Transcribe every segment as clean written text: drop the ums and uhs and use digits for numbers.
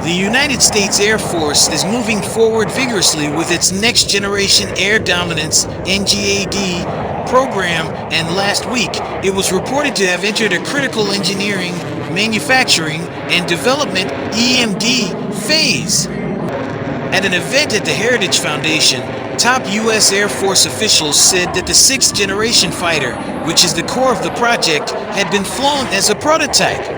The United States Air Force is moving forward vigorously with its Next Generation Air Dominance (NGAD) program, and last week it was reported to have entered a critical engineering, manufacturing, and development (EMD) phase. At an event at the Heritage Foundation, top U.S. Air Force officials said that the sixth-generation fighter, which is the core of the project, had been flown as a prototype.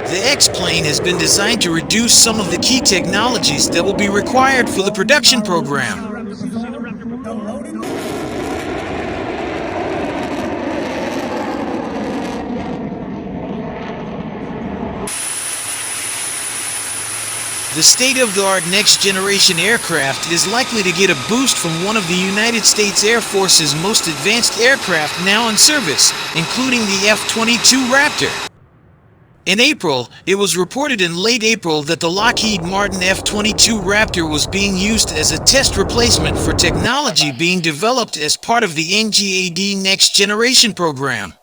The X-plane has been designed to reduce some of the key technologies that will be required for the production program. The state-of-the-art next-generation aircraft is likely to get a boost from one of the United States Air Force's most advanced aircraft now in service, including the F-22 Raptor. In April, it was reported in late April that the Lockheed Martin F-22 Raptor was being used as a test replacement for technology being developed as part of the NGAD Next Generation program.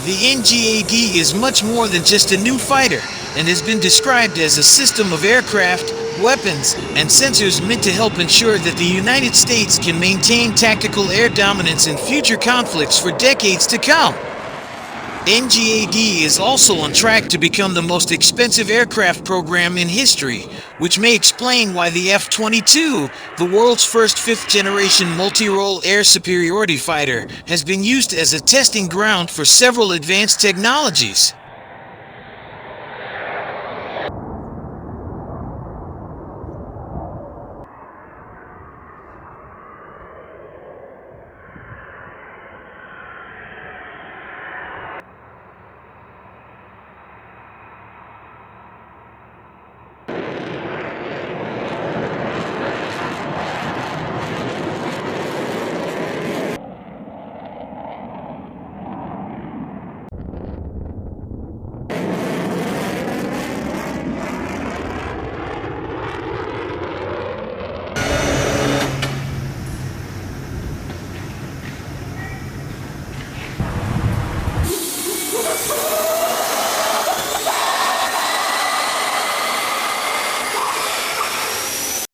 The NGAD is much more than just a new fighter, and has been described as a system of aircraft, weapons, and sensors meant to help ensure that the United States can maintain tactical air dominance in future conflicts for decades to come. NGAD is also on track to become the most expensive aircraft program in history, which may explain why the F-22, the world's first fifth-generation multi-role air superiority fighter, has been used as a testing ground for several advanced technologies.